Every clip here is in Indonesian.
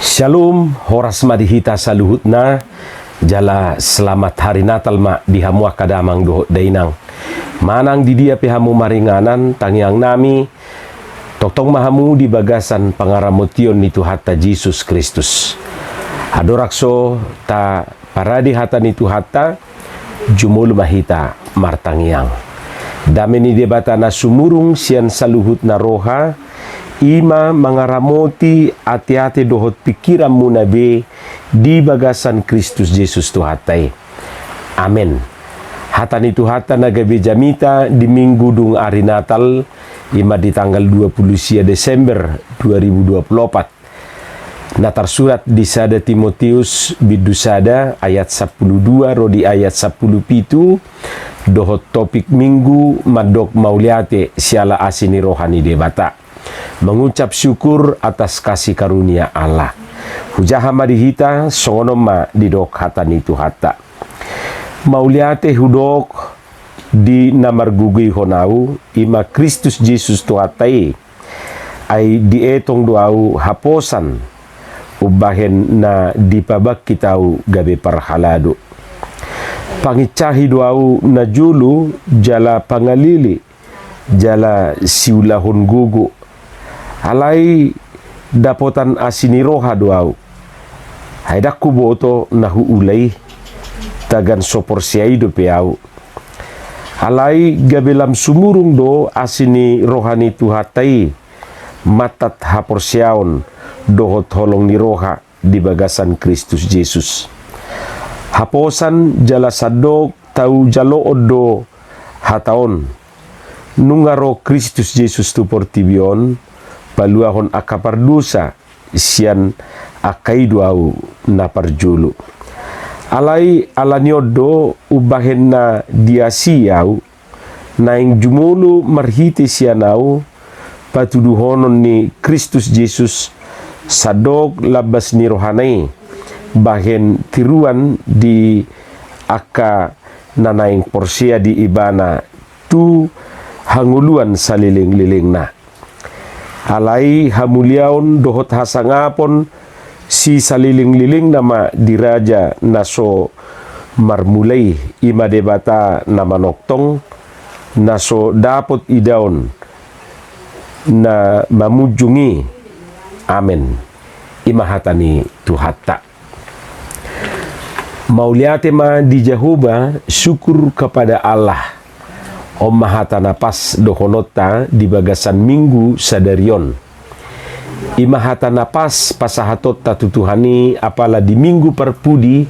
Shalom, horas madihita saluhut na jala selamat hari Natal ma dihamu kadamang dohot dainang. Manang di dia pihamu maringanan tangiang nami totong mahamu di bagasan pangaramotion ni Tuhata Jesus Kristus. Adorakso ta paradi hata ni Tuhata jumul mahita martangiang. Dame ni debata na sumurung sian saluhut na roha ima mangaramoti ati-ati dohot pikiran munabe di bagasan Kristus Jesus Tuhatai. Amen. Hata ni Tuhata nagabe jamita di minggu dung hari Natal ima di tanggal 20 Desember 2024. Natar surat di sada Timotius bidusada ayat 12 rodi ayat 10 pitu dohot topik minggu madok mauliate siala asini rohani debata. Mengucap syukur atas kasih karunia Allah. Hujaha madihita songonoma didok hata ni Tuhata. Mauliate hudok di namar gugui honau ima Kristus Jesus Tuhatai ay dietong doau haposan ubahen na dipabak kitau gabe parhalado. Pangicahi doau na julu jala pangalili jala siulahon gugu alai dapotan asini roha doau haidak kuboto nahu ulai tagan sopor siaido peau alai gabelam sumurung do asini rohani Tuhatai matat hapor siaon dohot holong ni roha di bagasan Kristus Jesus. Haposan jala sadok tau jalo odo hataon nungaro Kristus Jesus tu portibion paluahon akapar dosa sian akai duau na parjulu alai alanyodo ubahen na diasiau naing jumulu marhiti sianau patuduhonon ni Kristus Jesus sadok labas ni rohanai bahen tiruan di aka nanaing porsia di ibana tu hanguluan saliling-liling na alai hamuliaon dohot hasangapon si saliling-liling nama diraja naso marmulai ima debata nama noktong naso dapot idaon na mamujungi. Amen. Imahatani Tuhata. Mauliate ma di Jehovah syukur kepada Allah Om Mahata napas dohonota di bagasan minggu sadarion. Imahata napas pasahatot tatutuhani apala di minggu perpudi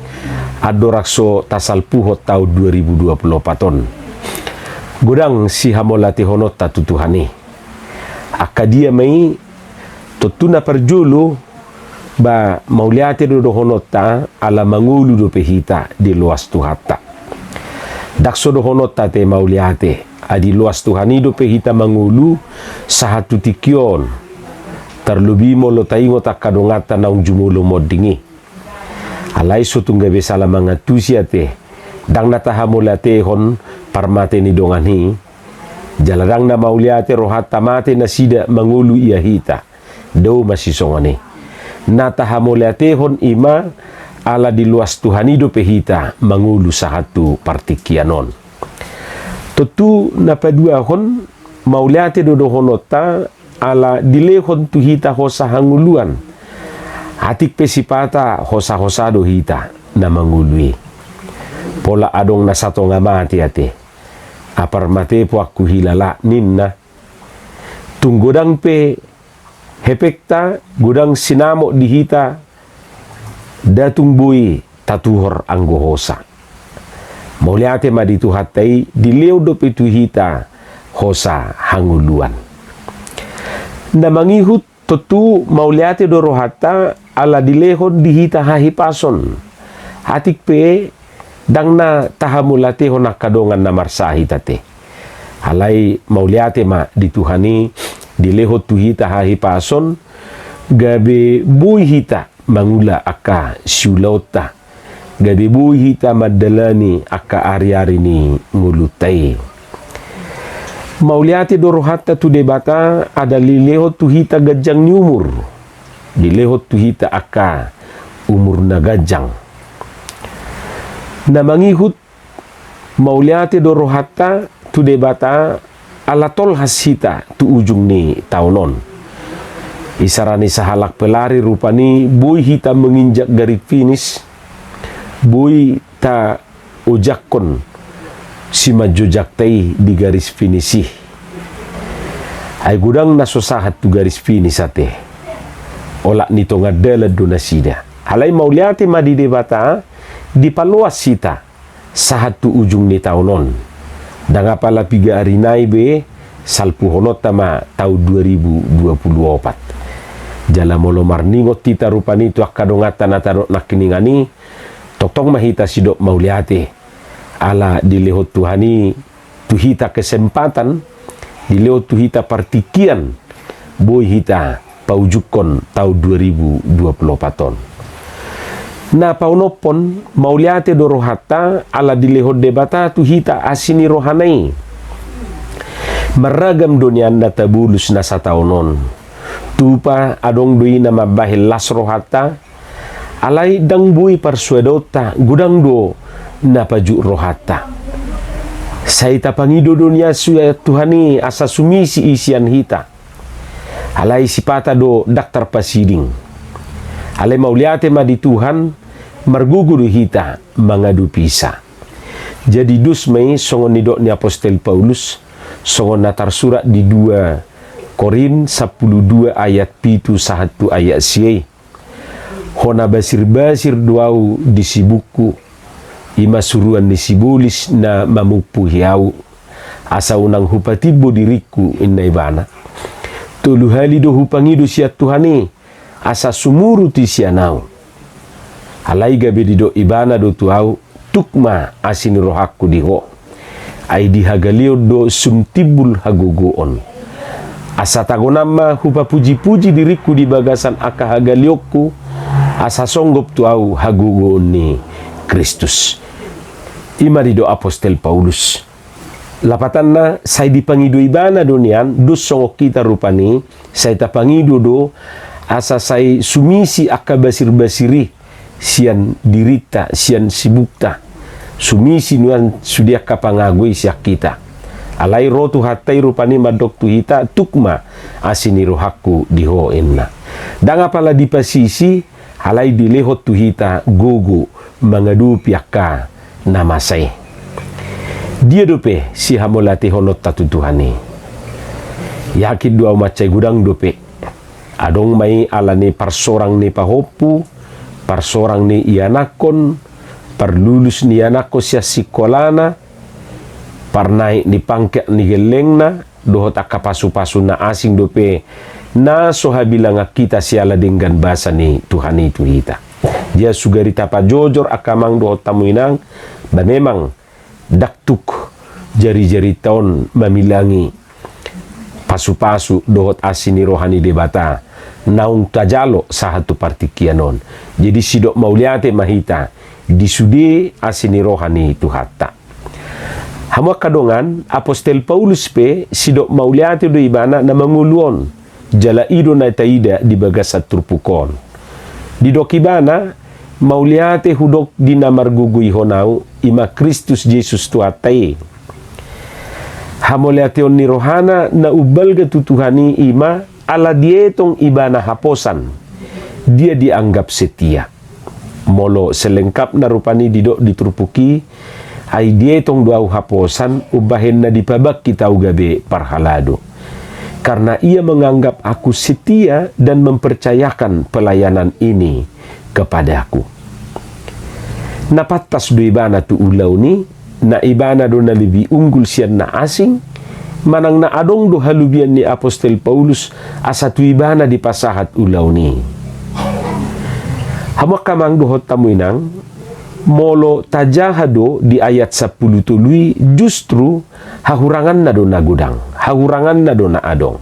adorakso tasal puhot tahun 2024. Godang si hamolati honot tatutuhani. Akadia mai totuna perjulu ba mauliate do dohonota ala mangulu do pehita di luas Tuhata. Dakso dohonot tate mauliate adi luas Tuhani do pehita mangulu sahatu tikion terlebih molo taingo takadongata naung jumulo modingi alai sotungga besala mangatusiate dang natahamulate hon parmate ni dongani jaladang na mauliate rohata mate na sida mangulu iahita do masisongane natahamulate hon ima ala di luas Tuhani do pehita mangulu sahatu partikianon. Tutu napadua hon mauliate do honota ala dilehon tuhita hosa hanguluan. Atik pesipata hosa do hita na mangului. Pola adong na sato ngamati ate. Apar mate po aku hilala ninna. Tunggodang pe hepekta godang sinamo dihita datung bui tatuhor anggohosa. Mauliate ma di Tuhatai dileu do petuhita hosa hanguluan. Na mangihut totu mauliate do rohata ala dilehon dihita hahipason. Hatik pe dang na tahamulate honak kadongan na marsahi tate. Alai mauliate ma di Tuhani dilehot tuhita hahipason gabe bui hita mangula aka siulauta gabi bui hita madalani aka ari-ari ni ngulutai. Mauliati dorohata tu debata ada lileho tu hita gajang ni umur dilehot tu hita aka umur nagajang na mangihut mauliate do rohata tu debata alatol hasita tu ujung ni taunon isarani sahalak pelari rupani boy hita menginjak garis finish boy ta ojakon si majojak tay di garis finisi ay gudang nasosahat tu garis finish ate olak nito ngadala donasida halai mauliate madi debata di paluas sita sahat tu ujung ni taunon dan apala piga arinai be salpu honot tama tahun 2024 jala molo marningot tita rupani tu akadongata natarok nakiningani totong mahita sidok mauliate ala dilehot Tuhani tuhita kesempatan dilehot tuhita partikian boy hita paujukon tahun 2024 ton na paunopon mauliate do rohata ala dilehot debata tuhita asini rohanai meragam donian na tabulus na sa taunon tupa adong dui na mabahil las rohata alay dang bui persuadota gudang do na paju rohata saita pangido dunia suya Tuhani asa sumisi isian hita alay sipata do daktar pasiding alay mauliate ma di Tuhan marguguru hita mangadu pisa jadi dus may songon nidok ni Apostel Paulus songon natar surat di 2 Korin 12 ayat 7 1 ayat siye hona basir-basir duau disibuku ima suruan disibulis na mamupu hiau asa unang hupatibo diriku inay bana tulu hali do hupangido siya Tuhani asa sumuru ti siya nau alay gabe di do ibana do tuau tukma asin rohakku diho ay dihagalio do sumtibul hagogoon asa tagonama hupa puji-puji diriku di bagasan aka hagalioku asa songgop tuau hagogoon ni Kristus ima di do Apostel Paulus lapatan na say dipangido ibana do niyan dus songok kita rupani say tapangido do asa say sumisi aka basir-basiri sian dirita sian sibukta sumisi nuan sudia kapangagui siak kita alai rotu hatai rupani madok tu hita tukma asini rohaku diho enna danga pala di pasisi alai dilehot tu hita gogo mangadu piaka namasai dia dope si hamolati honot tatu Tuhani yakin dua macai gudang dope adong mai alani parsorang ni pahopu parsorang ni ianakon parlulus ni anako siya sikolana parnaik ni pangkek ni gelengna dohot akapasu-pasu na asing dope na sohabilang kita siala dengan bahasa ni Tuhani itu hita dia sugarita pa jojor akamang dohot tamuinang ba memang daktuk jari-jari taon mamilangi pasu-pasu dohot asini rohani debata naung tajalo sahatu partikianon jadi sidok mauliate mahita disude asini rohani tu hatta hama kadongan Apostel Paulus pe sidok mauliate do ibana na manguluon jala ido na taida di bagasat turpukon di dokibana mauliate hudok di namargugui honau ima Kristus Yesus tuatai hamoliate on ni rohana na ubalga tutuhani ima ala dietong ibana haposan dia dianggap setia molo selengkap na rupani didok diturupuki ay dietong duau haposan ubahen na dipabak kita ugabe parhalado karena ia menganggap aku setia dan mempercayakan pelayanan ini kepadaku napatas do ibana tu ulaw ni na ibana do na lebih unggul siyan na asing manang na adong do halubian ni Apostel Paulus asa tu ibana di pasahat ulaw ni hamak kamang dohot tamuinang molo tajahado di ayat 10 tului justru hahurangan na do na gudang hahurangan na do na adong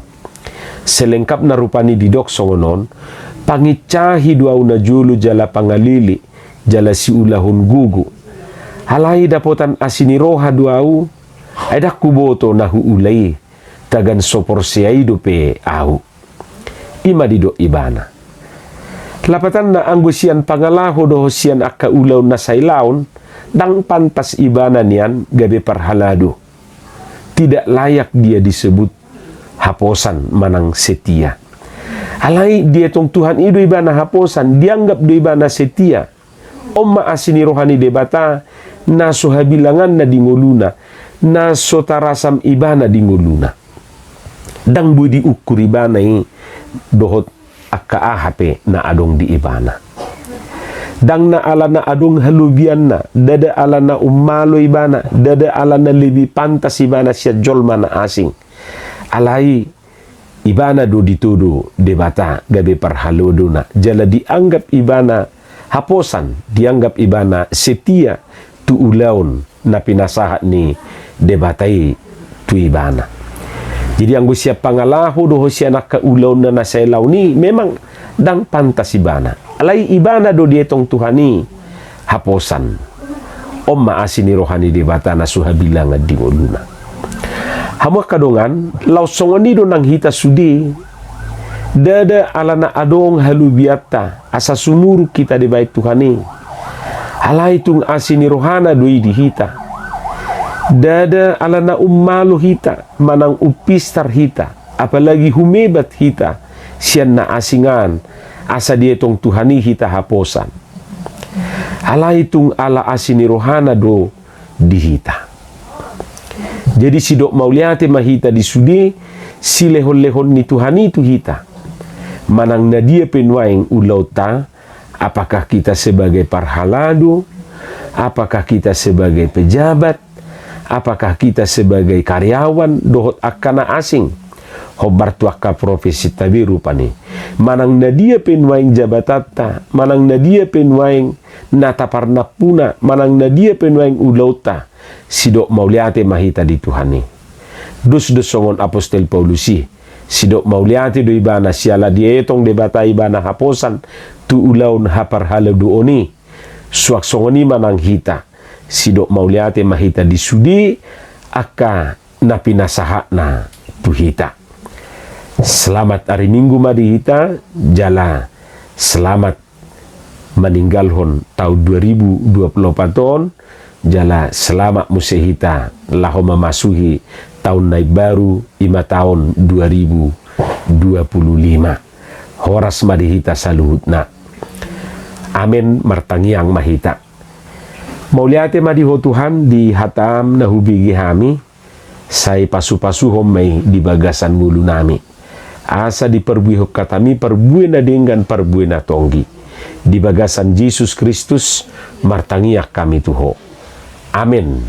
selengkap na rupani didok songonon pangicahi duau na julu jala pangalili jala si ulahun gugu halai dapotan asini roha duau adak kuboto nahu ulai tagan sopor siai dope au ima dido ibana Lapatan na anggo siyan pangalaho do siyan akka ulaw na saylaon, dang pantas ibana niyan gabe parhalado. Tidak layak dia disebut haposan manang setia. Alai dia tong Tuhan itu ibana haposan, dianggap do ibana setia. Omma asini rohani debata, na sohabilangan na dingoluna, na sotarasam ibana dingoluna. Dang budi ukur ibana dohot akka ahape na adong di ibana. Dang na ala na adong halubian na, dada ala na umalo ibana, dada ala na lebih pantas ibana siya jolma na asing. Alai ibana do ditudo debata gabe parhalodo na, jala dianggap ibana haposan, dianggap ibana setia tu ulaun na pinasahat ni debatai tu ibana. Jadi anggo siya pangalaho do siya nakaulaun na nasailaw ni memang dang pantas ibana. Alai ibana do dia tong Tuhani haposan. Omma asini rohani debata na suhabilangan di uluna. Hamwa kadongan law songoni do nang hita sudi dada alana adong halubiata asa sumuru kita di bait Tuhani. Alai tung asini rohana do di hita. Dada alana ummalu hita manang upistar hita apalagi humebat hita siyan na asingan asa dia tong Tuhani hita haposan. Alai tung ala asini rohana do dihita. Jadi sidok mauliate mahita disudi si lehon-lehon ni Tuhani tu hita. Manang na dia penwaing ulauta, apakah kita sebagai parhalado, apakah kita sebagai pejabat, apakah kita sebagai karyawan dohot akana asing. Hobar tuaka profesi tabiru pani. Manang na dia penwaing jabatata, manang na dia penwaing nataparna puna, manang na dia penwaing ulauta, sidok mauliate mahita di Tuhani. Dus songon apostol Paulusi, sidok mauliate do ibana siala dietong debata ibana haposan, tu ulaun haparhala duoni, suak songoni manang hita, sidok mauliate mahita di sudi, aka napinasaha na tu hita. Selamat hari Minggu madi hita, jala selamat meninggalhon tahun 2024 tahun, jala selamat musehita laho memasuki tahun naik baru 5 tahun 2025. Horas madihita saluhutna. Amin martangiang mahita. Mauliate madiho Tuhan di hatam na hubigi hami, say pasu-pasu homay di bagasan mulu nami. Asa diperbuih katami perbuih na dengan perbuih na tonggi. Di bagasan Yesus Kristus martangiak kami tuho. Amin.